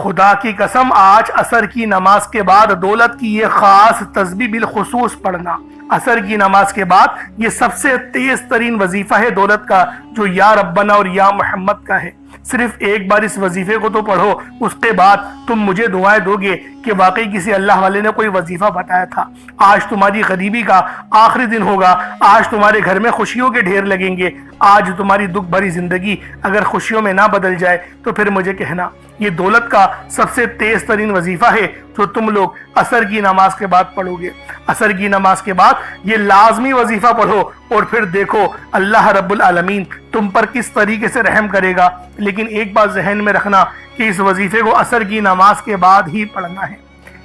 خدا کی قسم آج عصر کی نماز کے بعد دولت کی یہ خاص تسبیح بالخصوص پڑھنا۔ عصر کی نماز کے بعد یہ سب سے تیز ترین وظیفہ ہے دولت کا، جو یا ربنا اور یا محمد کا ہے۔ صرف ایک بار اس وظیفے کو تو پڑھو، اس کے بعد تم مجھے دعائیں دو گے کہ واقعی کسی اللہ والے نے کوئی وظیفہ بتایا تھا۔ آج تمہاری غریبی کا آخری دن ہوگا، آج تمہارے گھر میں خوشیوں کے ڈھیر لگیں گے۔ آج تمہاری دکھ بھری زندگی اگر خوشیوں میں نہ بدل جائے تو پھر مجھے کہنا۔ یہ دولت کا سب سے تیز ترین وظیفہ ہے جو تم لوگ عصر کی نماز کے بعد پڑھو گے۔ عصر کی نماز کے بعد یہ لازمی وظیفہ پڑھو اور پھر دیکھو اللہ رب العالمین تم پر کس طریقے سے رحم کرے گا۔ لیکن ایک بات ذہن میں رکھنا کہ اس وظیفے کو عصر کی نماز کے بعد ہی پڑھنا ہے۔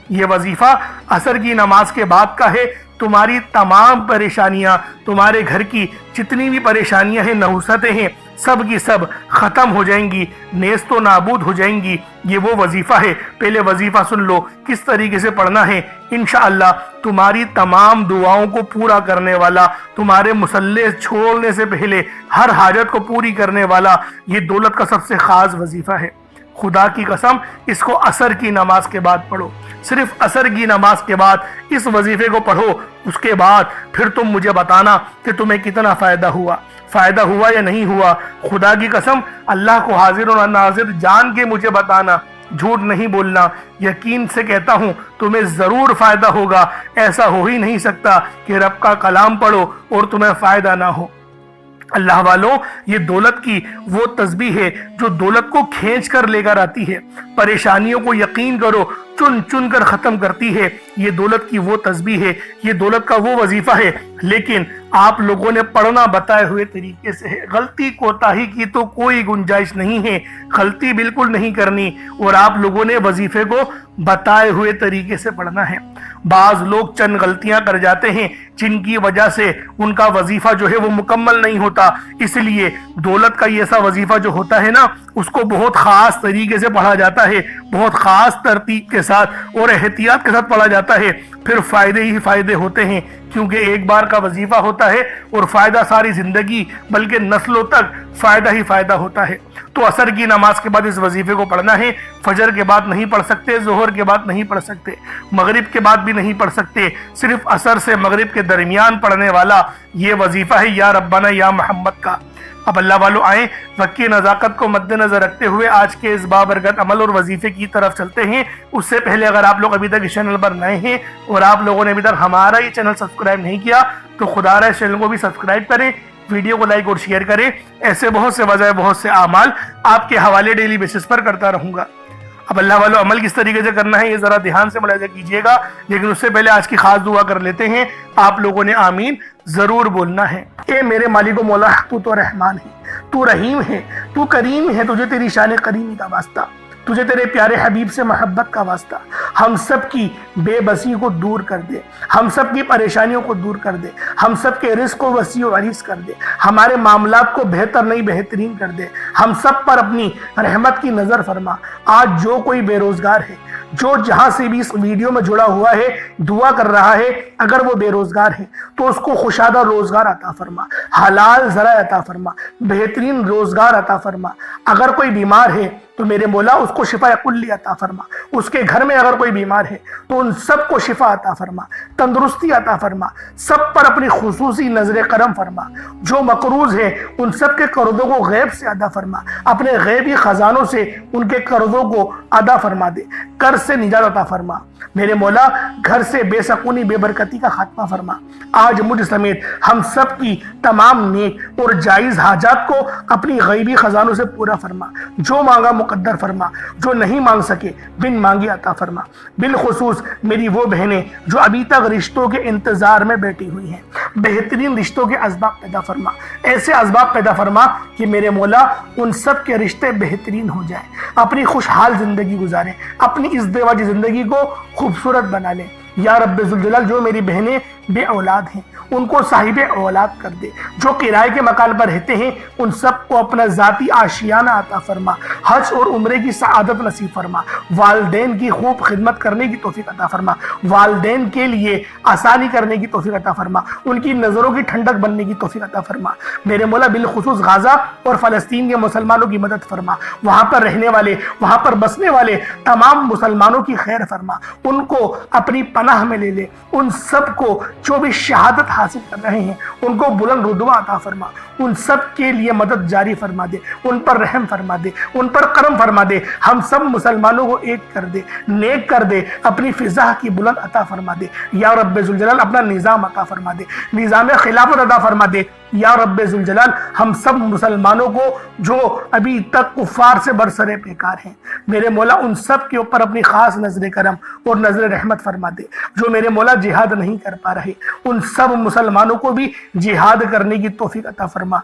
یہ وظیفہ عصر کی نماز کے بعد کا ہے۔ تمہاری تمام پریشانیاں، تمہارے گھر کی جتنی بھی پریشانیاں ہیں، نحوستیں ہیں، سب کی سب ختم ہو جائیں گی، نیست و نابود ہو جائیں گی۔ یہ وہ وظیفہ ہے، پہلے وظیفہ سن لو کس طریقے سے پڑھنا ہے۔ انشاءاللہ تمہاری تمام دعاؤں کو پورا کرنے والا، تمہارے مصلی چھوڑنے سے پہلے ہر حاجت کو پوری کرنے والا یہ دولت کا سب سے خاص وظیفہ ہے۔ خدا کی قسم اس کو عصر کی نماز کے بعد پڑھو، صرف عصر کی نماز کے بعد اس وظیفے کو پڑھو۔ اس کے بعد پھر تم مجھے بتانا کہ تمہیں کتنا فائدہ ہوا یا نہیں ہوا۔ خدا کی قسم اللہ کو حاضر و ناظر جان کے مجھے بتانا، جھوٹ نہیں بولنا۔ یقین سے کہتا ہوں تمہیں ضرور فائدہ ہوگا۔ ایسا ہو ہی نہیں سکتا کہ رب کا کلام پڑھو اور تمہیں فائدہ نہ ہو۔ اللہ والوں، یہ دولت کی وہ تسبیح ہے جو دولت کو کھینچ کر لے کر آتی ہے، پریشانیوں کو یقین کرو چن چن کر ختم کرتی ہے۔ یہ دولت کی وہ تسبیح ہے، یہ دولت کا وہ وظیفہ ہے، لیکن آپ لوگوں نے پڑھنا بتائے ہوئے طریقے سے ہے۔ غلطی کوتاہی کی تو کوئی گنجائش نہیں ہے، غلطی بالکل نہیں کرنی، اور آپ لوگوں نے وظیفے کو بتائے ہوئے طریقے سے پڑھنا ہے۔ بعض لوگ چند غلطیاں کر جاتے ہیں جن کی وجہ سے ان کا وظیفہ جو ہے وہ مکمل نہیں ہوتا۔ اس لیے دولت کا یہ ایسا وظیفہ جو ہوتا ہے نا، اس کو بہت خاص طریقے سے پڑھا جاتا ہے، بہت خاص ترتیب کے ساتھ اور احتیاط کے ساتھ پڑھا جاتا ہے۔ پھر فائدے ہی فائدے ہوتے ہیں، کیونکہ ایک بار کا وظیفہ ہوتا ہے اور فائدہ ساری زندگی بلکہ نسلوں تک فائدہ ہی فائدہ ہوتا ہے۔ تو عصر کی نماز کے بعد اس وظیفے کو پڑھنا ہے۔ فجر کے بعد نہیں پڑھ سکتے، ظہر کے بعد نہیں پڑھ سکتے، مغرب کے بعد بھی نہیں پڑھ سکتے، صرف عصر سے مغرب کے درمیان پڑھنے والا یہ وظیفہ ہے یا ربنا یا محمد کا۔ اب اللہ والوں آئیں، وقت کی نزاکت کو مد نظر رکھتے ہوئے آج کے اس بابرکت عمل اور وظیفے کی طرف چلتے ہیں۔ اس سے پہلے اگر آپ لوگ ابھی تک اس چینل پر نئے ہیں اور آپ لوگوں نے ابھی تک ہمارا یہ چینل سبسکرائب نہیں کیا تو خدا رہا اس چینل کو بھی سبسکرائب کریں، ویڈیو کو لائک اور شیئر کریں۔ ایسے بہت سے وظائف، بہت سے اعمال آپ کے حوالے ڈیلی بیسس پر کرتا رہوں گا۔ اب اللہ والوں عمل کس طریقے سے کرنا ہے یہ ذرا دھیان سے ملاحظہ کیجئے گا، لیکن اس سے پہلے آج کی خاص دعا کر لیتے ہیں۔ آپ لوگوں نے آمین ضرور بولنا ہے۔ اے میرے مالک و مولا، تو رحمان ہے، تو رحیم ہے، تو کریم ہے، تجھے تیری شان کریمی کا واسطہ، تجھے تیرے پیارے حبیب سے محبت کا واسطہ۔ ہم سب کی بے بسی کو دور کر دے، ہم سب کی پریشانیوں کو دور کر دے، ہم سب کے رزق کو وسیع و عریض کر دے، ہمارے معاملات کو بہتر نہیں بہترین کر دے، ہم سب پر اپنی رحمت کی نظر فرما۔ آج جو کوئی بے روزگار ہے، جو جہاں سے بھی اس ویڈیو میں جڑا ہوا ہے، دعا کر رہا ہے، اگر وہ بے روزگار ہے تو اس کو خوشادہ روزگار عطا فرما، حلال ذرائع عطا فرما، بہترین روزگار عطا فرما۔ اگر کوئی بیمار ہے تو میرے مولا اس کو شفا کلی عطا فرما۔ اس کے گھر میں اگر کوئی بیمار ہے تو ان سب کو شفا عطا فرما، تندرستی عطا فرما، سب پر اپنی خصوصی نظر کرم فرما۔ جو مقروض ہیں ان سب کے قرضوں کو غیب سے ادا فرما، اپنے غیبی خزانوں سے ان کے قرضوں کو ادا فرما دے، قرض سے نجات عطا فرما۔ میرے مولا گھر سے بے سکونی بے برکتی کا خاتمہ فرما۔ آج مجھ سمیت ہم سب کی تمام نیک اور جائز حاجات کو اپنی غیبی خزانوں سے پورا فرما۔ جو مانگا مقدر فرما، جو نہیں مانگ سکے بن مانگے عطا فرما۔ بالخصوص میری وہ بہنیں جو ابھی تک رشتوں کے انتظار میں بیٹھی ہوئی ہیں، بہترین رشتوں کے اسباب پیدا فرما، ایسے اسباب پیدا فرما کہ میرے مولا ان سب کے رشتے بہترین ہو جائیں، اپنی خوشحال زندگی گزاریں، اپنی ازدواجی زندگی کو خوبصورت بنا لیں۔ یا رب ذوالجلال، جو میری بہنیں بے اولاد ہیں ان کو صاحب اولاد کر دے، جو کرائے کے مکان پر رہتے ہیں ان سب کو اپنا ذاتی آشیانہ عطا فرما، حج اور عمرے کی سعادت نصیب فرما، والدین کی خوب خدمت کرنے کی توفیق عطا فرما، والدین کے لیے آسانی کرنے کی توفیق عطا فرما، ان کی نظروں کی ٹھنڈک بننے کی توفیق عطا فرما۔ میرے مولا بالخصوص غزہ اور فلسطین کے مسلمانوں کی مدد فرما، وہاں پر رہنے والے، وہاں پر بسنے والے تمام مسلمانوں کی خیر فرما، ان کو اپنی پناہ میں لے لے، ان سب کو جو بھی شہادت حاصل کر رہے ہیں ان کو بلند رتبہ عطا فرما، ان سب کے لیے مدد جاری فرما دے، ان پر رحم فرما دے، ان پر کرم فرما دے، ہم سب مسلمانوں کو ایک کر دے، نیک کر دے، اپنی فضا کی بلند عطا فرما دے یا رب ذوالجلال، اپنا نظام عطا فرما دے، نظام خلافت عطا فرما دے یا رب ذوالجلال۔ ہم سب مسلمانوں کو جو ابھی تک کفار سے برسرے پیکار ہیں میرے مولا ان سب کے اوپر اپنی خاص نظر کرم اور نظر رحمت فرما دے، جو میرے مولا جہاد نہیں کر پا رہے ان سب مسلمانوں کو بھی جہاد کرنے کی توفیق عطا فرما،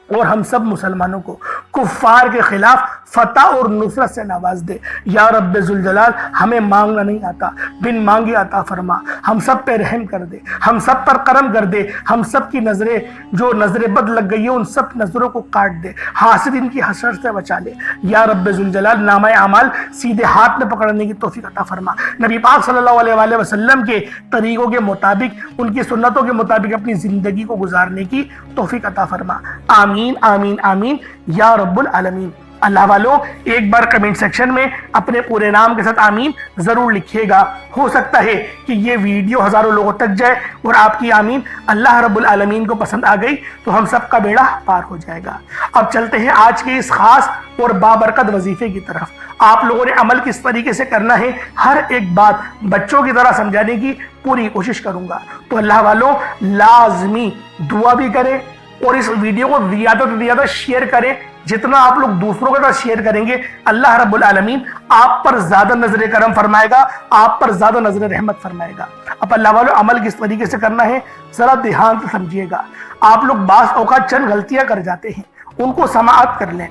اور ہم سب مسلمانوں کو کفار کے خلاف فتح اور نصرت سے نواز دے یا رب ذوالجلال۔ ہمیں مانگنا نہیں آتا، بن مانگے عطا فرما، ہم سب پہ رحم کر دے، ہم سب پر کرم کر دے، ہم سب کی نظریں جو نظر بد لگ گئی ہے ان سب نظروں کو کاٹ دے، حاسدین کی حسرت سے بچا لے یا رب ذوالجلال۔ نامہ اعمال سیدھے ہاتھ میں پکڑنے کی توفیق عطا فرما، نبی پاک صلی اللہ علیہ وآلہ وسلم کے طریقوں کے مطابق، ان کی سنتوں کے مطابق اپنی زندگی کو گزارنے کی توفیق عطا فرما، آمین آمین آمین یا رب العالمین۔ اللہ والوں ایک بار کمنٹ سیکشن میں اپنے پورے نام کے ساتھ آمین ضرور لکھیے گا، ہو سکتا ہے کہ یہ ویڈیو ہزاروں لوگوں تک جائے اور آپ کی آمین اللہ رب العالمین کو پسند آ گئی تو ہم سب کا بیڑا پار ہو جائے گا۔ اب چلتے ہیں آج کے اس خاص اور بابرکت وظیفے کی طرف۔ آپ لوگوں نے عمل کس طریقے سے کرنا ہے ہر ایک بات بچوں کی طرح سمجھانے کی پوری کوشش کروں گا، تو اللہ والوں لازمی دعا بھی کریں اور اس ویڈیو کو زیادہ سے زیادہ شیئر کریں، جتنا آپ لوگ دوسروں کے ساتھ شیئر کریں گے اللہ رب العالمین آپ پر زیادہ نظر کرم فرمائے گا، آپ پر زیادہ نظر رحمت فرمائے گا۔ اب اللہ والوں عمل کس طریقے سے کرنا ہے ذرا دھیان سے سمجھیے گا۔ آپ لوگ بعض اوقات چند غلطیاں کر جاتے ہیں، ان کو سماعت کر لیں۔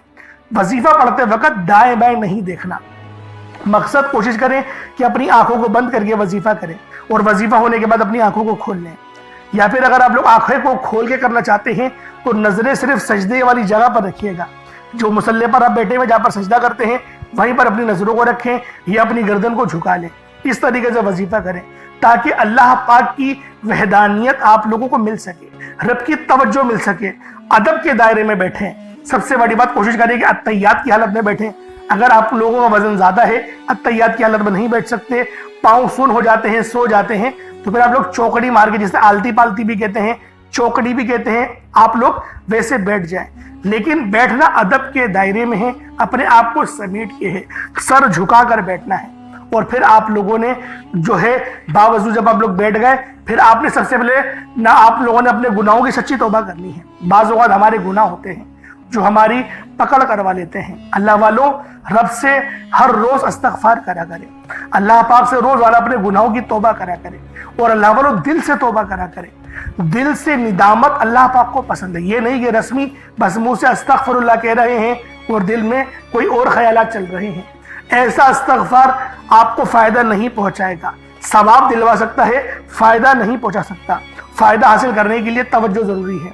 وظیفہ پڑھتے وقت دائیں بائیں نہیں دیکھنا، مقصد کوشش کریں کہ اپنی آنکھوں کو بند کر کے وظیفہ کریں اور وظیفہ ہونے کے بعد اپنی آنکھوں کو کھول لیں، یا پھر اگر آپ لوگ آنکھیں کو کھول کے کرنا چاہتے ہیں تو نظریں صرف سجدے والی جگہ پر رکھیے گا، جو مصلی پر آپ بیٹھے ہوئے جہاں پر سجدہ کرتے ہیں وہیں پر اپنی نظروں کو رکھیں یا اپنی گردن کو جھکا لیں۔ اس طریقے سے وظیفہ کریں تاکہ اللہ پاک کی وحدانیت آپ لوگوں کو مل سکے، رب کی توجہ مل سکے، ادب کے دائرے میں بیٹھیں۔ سب سے بڑی بات کوشش کریں کہ التحیات کی حالت میں بیٹھیں۔ اگر آپ لوگوں کا وزن زیادہ ہے التحیات کی حالت میں نہیں بیٹھ سکتے، پاؤں سن ہو جاتے ہیں، سو جاتے ہیں، تو پھر آپ لوگ چوکڑی مار کے، جسے آلتی پالتی بھی کہتے ہیں، چوکڑی بھی کہتے ہیں، آپ لوگ ویسے بیٹھ جائیں، لیکن بیٹھنا ادب کے دائرے میں ہے، اپنے آپ کو سمیٹ کے ہے، سر جھکا کر بیٹھنا ہے۔ اور پھر آپ لوگوں نے جو ہے باوضو جب آپ لوگ بیٹھ گئے پھر آپ نے سب سے پہلے نہ آپ لوگوں نے اپنے گناہوں کی سچی توبہ کرنی ہے۔ بعض اوقات ہمارے گناہ ہوتے ہیں جو ہماری پکڑ کروا لیتے ہیں۔ اللہ والوں رب سے ہر روز استغفار کرا کرے، اللہ پاک سے روز والا اپنے گناہوں کی توبہ کرا کرے، اور اللہ والوں دل سے توبہ کرا کرے۔ دل سے ندامت اللہ پاک کو پسند ہے، یہ نہیں کہ رسمی بس منہ سے استغفر اللہ کہہ رہے ہیں اور دل میں کوئی اور خیالات چل رہے ہیں۔ ایسا استغفار آپ کو فائدہ نہیں پہنچائے گا، ثواب دلوا سکتا ہے، فائدہ نہیں پہنچا سکتا۔ فائدہ حاصل کرنے کے لیے توجہ ضروری ہے،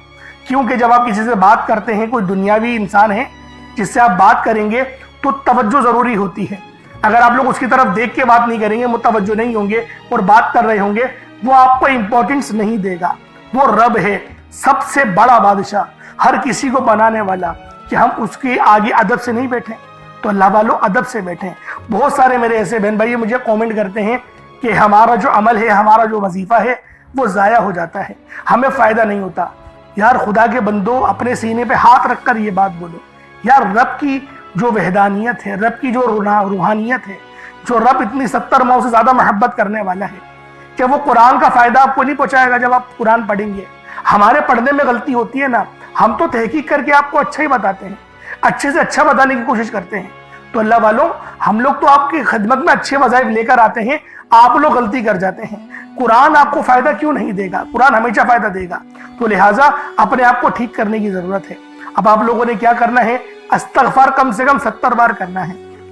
کیونکہ جب آپ کسی سے بات کرتے ہیں، کوئی دنیاوی انسان ہے جس سے آپ بات کریں گے تو توجہ ضروری ہوتی ہے۔ اگر آپ لوگ اس کی طرف دیکھ کے بات نہیں کریں گے، متوجہ نہیں ہوں گے اور بات کر رہے ہوں گے، وہ آپ کو امپورٹنس نہیں دے گا۔ وہ رب ہے، سب سے بڑا بادشاہ، ہر کسی کو بنانے والا، کہ ہم اس کے آگے ادب سے نہیں بیٹھیں۔ تو اللہ والوں ادب سے بیٹھیں۔ بہت سارے میرے ایسے بہن بھائی مجھے کومنٹ کرتے ہیں کہ ہمارا جو عمل ہے، ہمارا جو وظیفہ ہے وہ ضائع ہو جاتا ہے، ہمیں فائدہ نہیں ہوتا۔ یار خدا کے بندو، اپنے سینے پہ ہاتھ رکھ کر یہ بات بولو، یار رب کی جو وحدانیت ہے، رب کی جو روحانیت ہے، جو رب اتنی 70 ماؤں سے زیادہ محبت کرنے والا ہے، کہ وہ قرآن کا فائدہ آپ کو نہیں پہنچائے گا جب آپ قرآن پڑھیں گے۔ ہمارے پڑھنے میں غلطی ہوتی ہے نا، ہم تو تحقیق کر کے آپ کو اچھا ہی بتاتے ہیں، اچھے سے اچھا بتانے کی کوشش کرتے ہیں۔ تو اللہ والوں ہم لوگ تو آپ کی خدمت میں اچھے وظائف لے کر آتے ہیں، آپ لوگ غلطی کر جاتے ہیں۔ قرآن آپ کو فائدہ کیوں نہیں دے گا؟ قرآن ہمیشہ فائدہ دے گا۔ تو لہٰذا اپنے آپ کو ٹھیک کرنے کی ضرورت ہے۔ اب آپ لوگوں نے کیا کرنا ہے؟ استغفار کم سے کم 70 بار کرنا ہے۔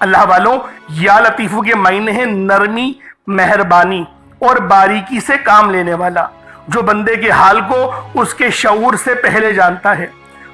اللہ والوں، یا لطیفو کے معنی ہے نرمی، مہربانی اور باریکی سے کام لینے والا، جو بندے کے حال کو اس کے شعور سے پہلے جانتا ہے،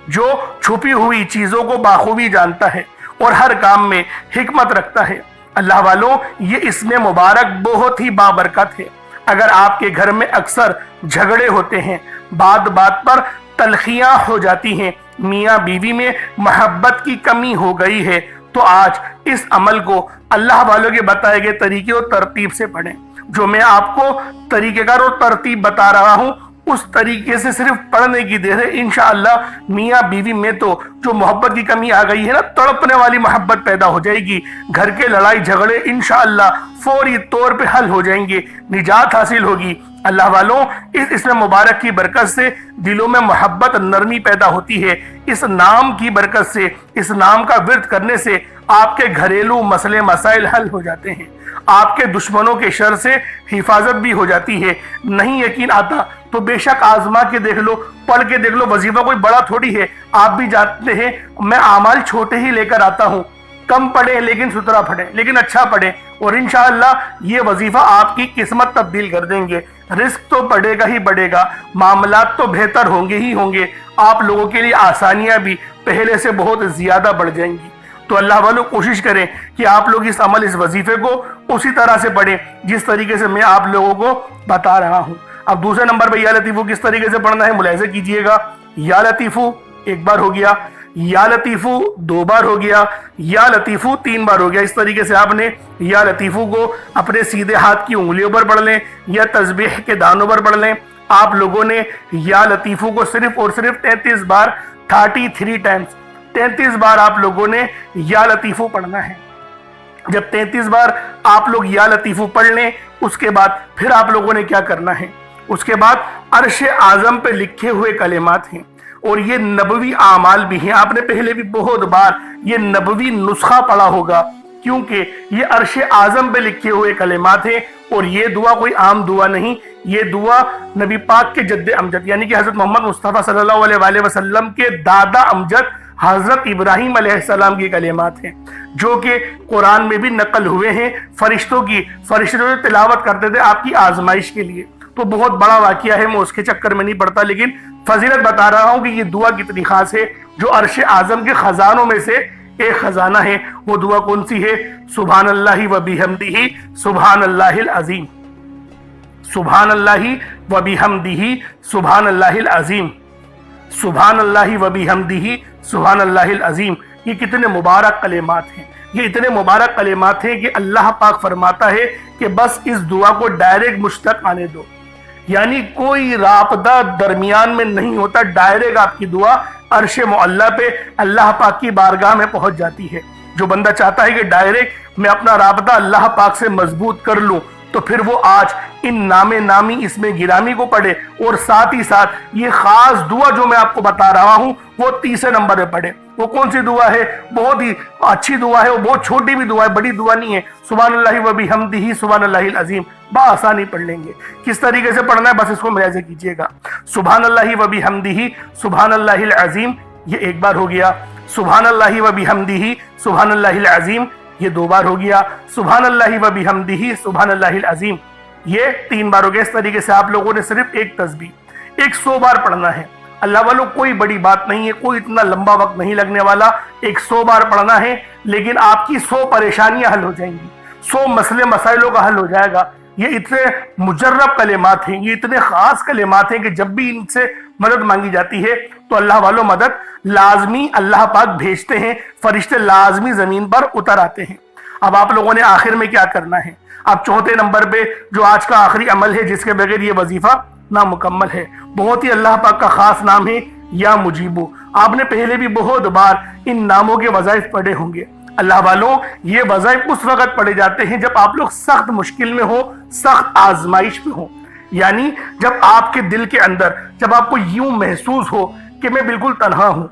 جو چھپی ہوئی چیزوں کو بخوبی جانتا ہے اور ہر کام میں حکمت رکھتا ہے۔ اللہ والوں، یہ اسم مبارک بہت ہی بابرکت ہے۔ اگر آپ کے گھر میں اکثر جھگڑے ہوتے ہیں، بات بات پر تلخیاں ہو جاتی ہیں، میاں بیوی میں محبت کی کمی ہو گئی ہے، تو آج اس عمل کو اللہ والوں کے بتائے گئے طریقے اور ترتیب سے پڑھیں۔ جو میں آپ کو طریقہ کار اور ترتیب بتا رہا ہوں، اس طریقے سے صرف پڑھنے کی دیر ہے، انشاءاللہ میاں بیوی میں تو جو محبت کی کمی آ گئی ہے نا، تڑپنے والی محبت پیدا ہو جائے گی، گھر کے لڑائی جھگڑے انشاءاللہ فوری طور پہ حل ہو جائیں گے، نجات حاصل ہوگی۔ اللہ والوں، اس اسم مبارک کی برکت سے دلوں میں محبت، نرمی پیدا ہوتی ہے۔ اس نام کی برکت سے، اس نام کا ورد کرنے سے آپ کے گھریلو مسئلے مسائل حل ہو جاتے ہیں، آپ کے دشمنوں کے شر سے حفاظت بھی ہو جاتی ہے۔ نہیں یقین آتا تو بے شک آزما کے دیکھ لو، پڑھ کے دیکھ لو، وظیفہ کوئی بڑا تھوڑی ہے۔ آپ بھی جانتے ہیں میں اعمال چھوٹے ہی لے کر آتا ہوں، کم پڑھیں لیکن ستھرا پڑھیں، لیکن اچھا پڑھیں، اور انشاءاللہ یہ وظیفہ آپ کی قسمت تبدیل کر دیں گے۔ رزق تو بڑھے گا ہی بڑھے گا، معاملات تو بہتر ہوں گے ہی ہوں گے، آپ لوگوں کے لیے آسانیاں بھی پہلے سے بہت زیادہ بڑھ جائیں گی۔ تو اللہ والوں، کوشش کریں کہ آپ لوگ اس عمل، اس وظیفے کو اسی طرح سے پڑھیں جس طریقے سے میں آپ لوگوں کو بتا رہا ہوں۔ اب دوسرے نمبر پہ یا لطیفو کس طریقے سے پڑھنا ہے ملاحظہ کیجئے گا۔ یا لطیفو ایک بار ہو گیا، یا لطیفو دو بار ہو گیا، یا لطیفو تین بار ہو گیا۔ اس طریقے سے آپ نے یا لطیفو کو اپنے سیدھے ہاتھ کی انگلیوں پر پڑھ لیں یا تسبیح کے دانوں پر پڑھ لیں۔ آپ لوگوں نے یا لطیفو کو صرف اور صرف 33 بار، 33 ٹائمز 33 بار آپ لوگوں نے یا لطیفو پڑھنا ہے۔ جب 33 بار آپ لوگ یا لطیفو پڑھ لیں، اس کے بعد پھر آپ لوگوں نے کیا کرنا ہے، اس کے بعد عرش اعظم پہ لکھے ہوئے کلمات ہیں، اور یہ نبوی اعمال بھی ہیں۔ آپ نے پہلے بھی بہت بار یہ نبوی نسخہ پڑھا ہوگا، کیونکہ یہ عرش اعظم پہ لکھے ہوئے کلمات ہیں، اور یہ دعا کوئی عام دعا نہیں، یہ دعا نبی پاک کے جد امجد یعنی کہ حضرت محمد مصطفیٰ صلی اللہ علیہ وآلہ وسلم کے دادا امجد حضرت ابراہیم علیہ السلام کی کلمات ہیں، جو کہ قرآن میں بھی نقل ہوئے ہیں، فرشتے جو تلاوت کرتے تھے آپ کی آزمائش کے لیے۔ تو بہت بڑا واقعہ ہے، میں اس کے چکر میں نہیں پڑتا، لیکن فضیلت بتا رہا ہوں کہ یہ دعا کتنی خاص ہے، جو عرش اعظم کے خزانوں میں سے ایک خزانہ ہے۔ وہ دعا کون سی ہے؟ سبحان اللہ و بحمدہ سبحان اللہ العظیم، سبحان اللہ و بحمدہ سبحان اللہ العظیم، سبحان اللہ و بحمدہ سبحان اللہ العظیم۔ یہ کتنے مبارک کلمات ہیں، یہ اتنے مبارک کلمات ہیں کہ اللہ پاک فرماتا ہے کہ بس اس دعا کو ڈائریکٹ مجھ تک آنے دو، یعنی کوئی رابطہ درمیان میں نہیں ہوتا، ڈائریکٹ آپ کی دعا عرش معلی پہ اللہ پاک کی بارگاہ میں پہنچ جاتی ہے۔ جو بندہ چاہتا ہے کہ ڈائریکٹ میں اپنا رابطہ اللہ پاک سے مضبوط کر لوں، تو پھر وہ آج ان نام نامی اس میں گرامی کو پڑھے، اور ساتھ ہی ساتھ یہ خاص دعا جو میں آپ کو بتا رہا ہوں وہ تیسرے نمبر پہ پڑھے۔ وہ کون سی دعا ہے؟ بہت ہی اچھی دعا ہے، وہ بہت چھوٹی بھی دعا ہے، بڑی دعا نہیں ہے۔ سبحان اللہ و بحمدہ سبحان اللہ العظیم بآسانی پڑھ لیں گے۔ کس طریقے سے پڑھنا ہے بس اس کو ملاحظہ کیجئے گا۔ سبحان اللہ و بحمدہ سبحان اللہ العظیم، یہ ایک بار ہو گیا۔ سبحان اللہ و بحمدہ سبحان اللہ العظیم، یہ دو بار ہو گیا۔ سبحان اللہ و بحمدہ سبحان اللہ العظیم، یہ تین بار ہو گیا۔ اس طریقے سے آپ لوگوں نے صرف ایک تسبیح 100 بار پڑھنا ہے۔ اللہ والوں، کوئی بڑی بات نہیں ہے، کوئی اتنا لمبا وقت نہیں لگنے والا، 100 بار پڑھنا ہے، لیکن آپ کی 100 پریشانیاں حل ہو جائیں گی، 100 مسئلے مسائلوں کا حل ہو جائے گا۔ یہ اتنے مجرب کلمات ہیں، یہ اتنے خاص کلمات ہیں کہ جب بھی ان سے مدد مانگی جاتی ہے تو اللہ والوں مدد لازمی اللہ پاک بھیجتے ہیں، فرشتے لازمی زمین پر اتر آتے ہیں۔ اب آپ لوگوں نے آخر میں کیا کرنا ہے؟ اب چوتھے نمبر پہ جو آج کا آخری عمل ہے، جس کے بغیر یہ وظیفہ نامکمل ہے، بہت ہی اللہ پاک کا خاص نام ہے یا مجیبو۔ آپ نے پہلے بھی بہت بار ان ناموں کے وظائف پڑھے ہوں گے۔ اللہ والوں، یہ وظائف اس وقت پڑھے جاتے ہیں جب آپ لوگ سخت مشکل میں ہو، سخت آزمائش میں ہو، یعنی جب آپ کے دل کے اندر، جب آپ کو یوں محسوس ہو کہ میں بالکل تنہا ہوں،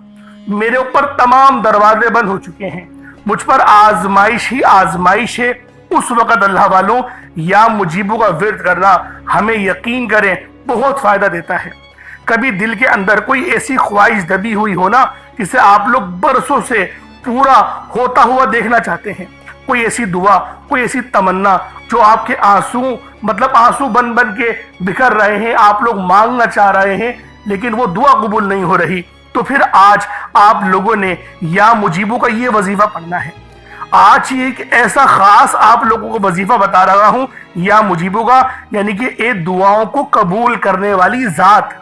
میرے اوپر تمام دروازے بند ہو چکے ہیں، مجھ پر آزمائش ہی آزمائش ہے، اس وقت اللہ والوں یا مجیبو کا ورد کرنا ہمیں یقین کریں بہت فائدہ دیتا ہے۔ کبھی دل کے اندر کوئی ایسی خواہش دبی ہوئی ہو نا، جسے آپ لوگ برسوں سے پورا ہوتا ہوا دیکھنا چاہتے ہیں، کوئی ایسی دعا، کوئی ایسی تمنا جو آپ کے آنسو بن بن کے بکھر رہے ہیں، آپ لوگ مانگنا چاہ رہے ہیں لیکن وہ دعا قبول نہیں ہو رہی، تو پھر آج آپ لوگوں نے یا مجیبو کا یہ وظیفہ پڑھنا ہے۔ آج یہ ایک ایسا خاص آپ لوگوں کو وظیفہ بتا رہا ہوں یا مجیبو کا، یعنی کہ اے دعاؤں کو قبول کرنے والی ذات،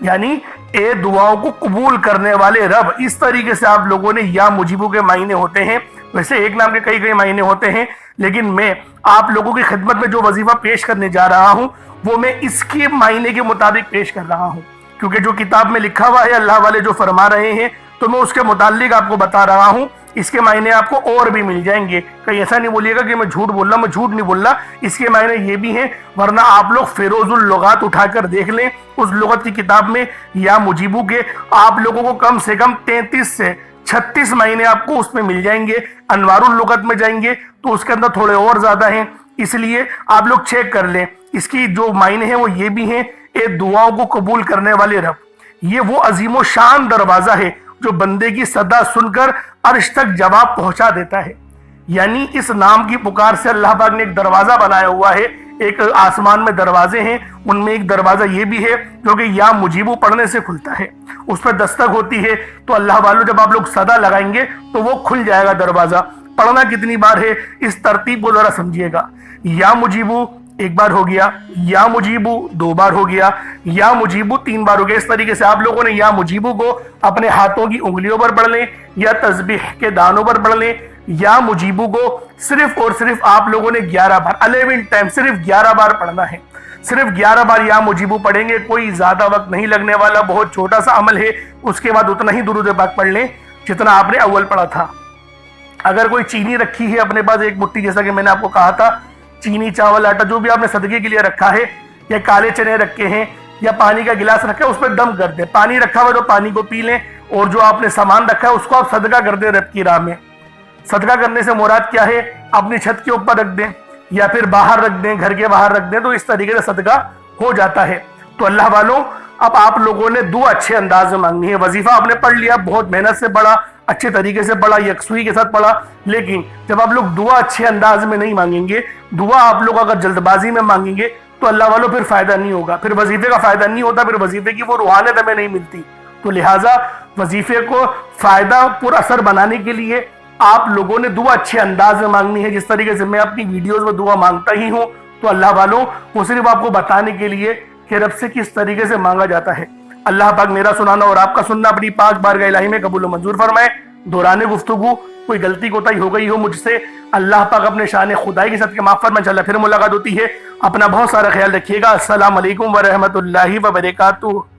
یعنی اے دعاؤں کو قبول کرنے والے رب، اس طریقے سے آپ لوگوں نے یا مجیبو کے معنی ہوتے ہیں۔ ویسے ایک نام کے کئی معنی ہوتے ہیں، لیکن میں آپ لوگوں کی خدمت میں جو وظیفہ پیش کرنے جا رہا ہوں وہ میں اس کے معنی کے مطابق پیش کر رہا ہوں، کیونکہ جو کتاب میں لکھا ہوا ہے اللہ والے جو فرما رہے ہیں تو میں اس کے متعلق آپ کو بتا رہا ہوں۔ اس کے معنی آپ کو اور بھی مل جائیں گے، کہیں ایسا نہیں بولیے گا کہ میں جھوٹ بول رہا ہوں، میں جھوٹ نہیں بول رہا، اس کے معنی یہ بھی ہیں، ورنہ آپ لوگ فیروز اللغات اٹھا کر دیکھ لیں، اس لغت کی کتاب میں یا مجیبو کے آپ لوگوں کو کم سے کم 33 سے 36 معنی آپ کو اس میں مل جائیں گے۔ انوار اللغت میں جائیں گے تو اس کے اندر تھوڑے اور زیادہ ہیں، اس لیے آپ لوگ چیک کر لیں۔ اس کی جو معنی ہیں وہ یہ بھی ہیں، اے دعاؤں کو قبول کرنے والے رب، یہ وہ عظیم و شان دروازہ ہے جو بندے کی صدا سن کر عرش تک جواب پہنچا دیتا ہے۔ یعنی اس نام کی پکار سے اللہ پاک نے ایک دروازہ بنایا ہوا ہے، ایک آسمان میں دروازے ہیں، ان میں ایک دروازہ یہ بھی ہے جو کہ یا مجیبو پڑھنے سے کھلتا ہے، اس پر دستک ہوتی ہے تو اللہ والوں جب آپ لوگ صدا لگائیں گے تو وہ کھل جائے گا دروازہ۔ پڑھنا کتنی بار ہے اس ترتیب کو ذرا سمجھیے گا۔ یا مجیبو ایک بار ہو گیا، یا مجیبو 2 بار ہو گیا، یا مجیبو 3 بار ہو گیا۔ اس طریقے سے آپ لوگوں نے یا مجیبو کو اپنے ہاتھوں کی انگلیوں پر پڑھ لیں یا تسبیح کے دانوں پر پڑھ لیں۔ یا مجیبو کو صرف اور صرف آپ لوگوں نے 11 بار 11 ٹائم صرف 11 بار پڑھنا ہے، صرف 11 بار یا مجیبو پڑھیں گے، کوئی زیادہ وقت نہیں لگنے والا، بہت چھوٹا سا عمل ہے۔ اس کے بعد اتنا ہی درود پاک پڑھ لیں جتنا آپ نے اول پڑھا تھا۔ اگر کوئی چینی رکھی ہے اپنے پاس 1 مٹھی، جیسا کہ میں نے آپ کو کہا تھا، چینی، چاول، آٹا جو بھی آپ نے صدقے کے لیے رکھا ہے، یا کالے چنے رکھے ہیں یا پانی کا گلاس رکھا ہے، اس پہ دم کر دیں۔ پانی رکھا ہوا تو پانی کو پی لیں، اور جو آپ نے سامان رکھا ہے اس کو آپ صدقہ کر دیں رب کی راہ میں۔ صدقہ کرنے سے مراد کیا ہے؟ اپنی چھت کے اوپر رکھ دیں یا پھر باہر رکھ دیں، گھر کے باہر رکھ دیں، تو اس طریقے سے صدقہ ہو جاتا ہے۔ تو اللہ والوں، اب آپ لوگوں نے دعا اچھے انداز میں مانگنی ہے۔ وظیفہ آپ نے پڑھ لیا، بہت محنت سے پڑھا، اچھے طریقے سے پڑھا، یکسوئی کے ساتھ پڑھا، لیکن جب آپ لوگ دعا اچھے انداز میں نہیں مانگیں گے، دعا آپ لوگ اگر جلد بازی میں مانگیں گے تو اللہ والوں پھر فائدہ نہیں ہوگا، پھر وظیفے کا فائدہ نہیں ہوتا، پھر وظیفے کی وہ روحانیت ہمیں نہیں ملتی۔ تو لہٰذا وظیفے کو فائدہ پر اثر بنانے کے لیے آپ لوگوں نے دعا اچھے انداز میں مانگنی ہے، جس طریقے سے میں اپنی ویڈیوز میں دعا مانگتا ہی ہوں۔ تو اللہ والوں، وہ صرف آپ کو بتانے کے لیے کہ رب سے کس طریقے سے مانگا جاتا ہے۔ اللہ پاک میرا سنانا اور آپ کا سننا اپنی پاک بارگاہ الہی میں قبول و منظور فرمائے۔ دوران گفتگو کوئی غلطی کوتاہی ہو گئی ہو مجھ سے، اللہ پاک اپنے شان خدائی کے ساتھ کے معاف فرمائے۔ انشاءاللہ پھر ملاقات ہوتی ہے۔ اپنا بہت سارا خیال رکھیے گا۔ السلام علیکم ورحمۃ اللہ وبرکاتہ۔